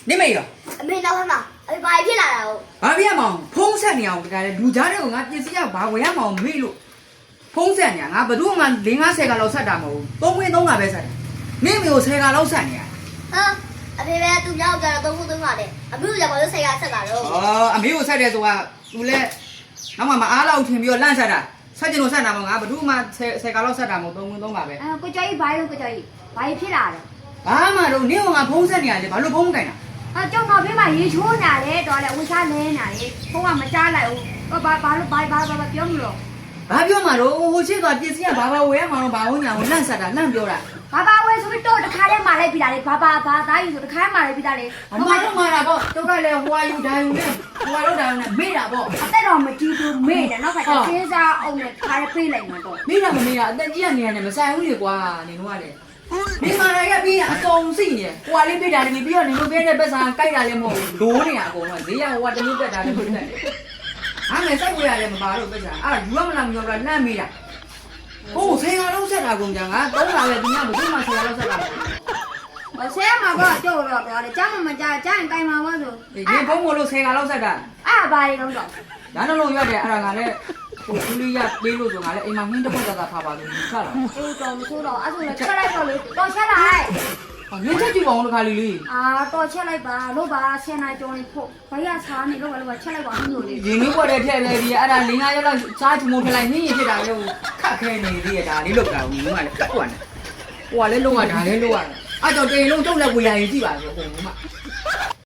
နေမေရော အမေနောက်မှာအမေဘာဖြစ်လာတာဟုတ် ဘာပြရမအောင်ဖုံးဆက်နေအောင်တကယ်လူကြားတဲ့ကငါပြင်စရဘာဝယ်ရမအောင်မေ့လို့ဖုံးဆက်နေငါဘယ်သူမှ50ကလောက်ဆက်တာမဟုတ်ဘူး3ခွင်း3ကပဲဆက်တယ်မင်းမျိုး10ကလောက်ဆက်နေရ ဟာအဖေပဲသူကြောက်ကြတော့3ခု3ပါလေအမေကလည်းဘာလို့ဆက်ရဆက်လာတော့ အမေကိုဆက်တယ်ဆိုတာသူလဲနောက်မှမအားလောက်ထင်ပြီးတော့လန့်ဆက်တာဆက်ကျင်လို့ဆက်တာမဟုတ်ငါဘယ်သူမှ10ကလောက်ဆက်တာမဟုတ်3ခွင်း3ကပဲ ကိုကျော်ကြီးဘာလို့ကိုကျော်ကြီးဘာဖြစ်လာလဲ ဘာမှတော့နေကငါဖုံးဆက်နေရတယ်ဘာလို့ဖုံးမကင်တာ ကျောင်းတော်ဖေးမှာရေချိုးနေတယ်တော်လေဝစားလဲနေတယ်ဖုန်းကမကြားလိုက်ဘူးဘာလို့ပြောမလို့ ဘာပြောမှာတော့ဟိုရှိသွားပြင်စရဘာဝယ်ရမှာတော့ဘာဟုတ်ညာကိုလန့်ဆက်တာလန့်ပြောတာ ဘာဝဲဆိုပြီးတော့တခါတည်းမာလိုက်ပြီလားလေဘာသားယူဆိုတခါမာလိုက်ပြီလားလေ အမတို့မာတာပေါ့တို့ကလည်းဟွာယူဒါယူနဲ့ဟွာတော့ဒါယူနဲ့မေ့တာပေါ့ အသက်တော်မကြည့်ဘူးမေ့တယ်နောက်ခါကျသေးစားအောင်နဲ့ခါရပေးလိုက်မှာတော့ မေ့တာမမေ့တာအသက်ကြီးကနေရတယ်မဆိုင်ဘူးလေကွာနေတော့ရတယ်ဒီမာရရပြီးအစုံစိနေဟွာလေးပြတာနေပြီးတော့နေလို့ပြတဲ့ပတ်စံကြိုက်တာလည်းမဟုတ်ဘူးဒိုးနေရအကုန်လုံးဈေးရဟွာတမျိုးတက်တာလည်းမဟုတ်နဲ့အားမယ်စိုက်ဝေးရတယ်မပါတော့ပတ်စံအဲ့ယူရမလားမပြောတာလန့်မေးတာဟို10ကလောက်ဆက်တာကုန်ကြငါ3လာပဲဒီညဘယ်သူမှ10ကလောက်ဆက်တာ ဆဲမှာတော့ကြောက်တော့တယ်ကြားမကြားကြားရင်တိုင်မှာပါဆို ဒီဘုံမလို့10ကလောက်ဆက်တာ အဲ့ဘာတွေတော့ ဒါနှလုံးရွက်တယ်အဲ့ဒါကလည်းဟိုကူလီရပေးလို့ဆိုငါလည်းအိမ်မှာဟင်းတစ်ဖက်သာထားပါလို့ချလာ အေးတော့မဆိုးတော့အဲ့ဆိုလည်းချက်လိုက်တော့လေတော့ချက်လိုက် ဟောညချက်ကြည့်ပါအောင်တခါလေးလေး တော့ချက်လိုက်ပါလို့ပါဆယ်နာကြောင်းလေးဖို့ဘာရစားနေလို့ပါချက်လိုက်ပါမျိုးလေး ရင်နှွေးပေါ်တဲ့ထက်လေဒီအဲ့ဒါ၄-၅ရက်လောက်စားချမုံထလိုက်နှင်းရင်ဖြစ်တာလေခတ်ခဲနေသေးရဒါလေးလောက်တာဘူးငါလည်းကတ်သွားတယ်ဟိုကလည်းလုံးဝဒါလည်းလုံးဝအဲ့တော့တေလုံးတုံးလည်းဝေရရင်ကြည့်ပါဆိုဟိုမှာ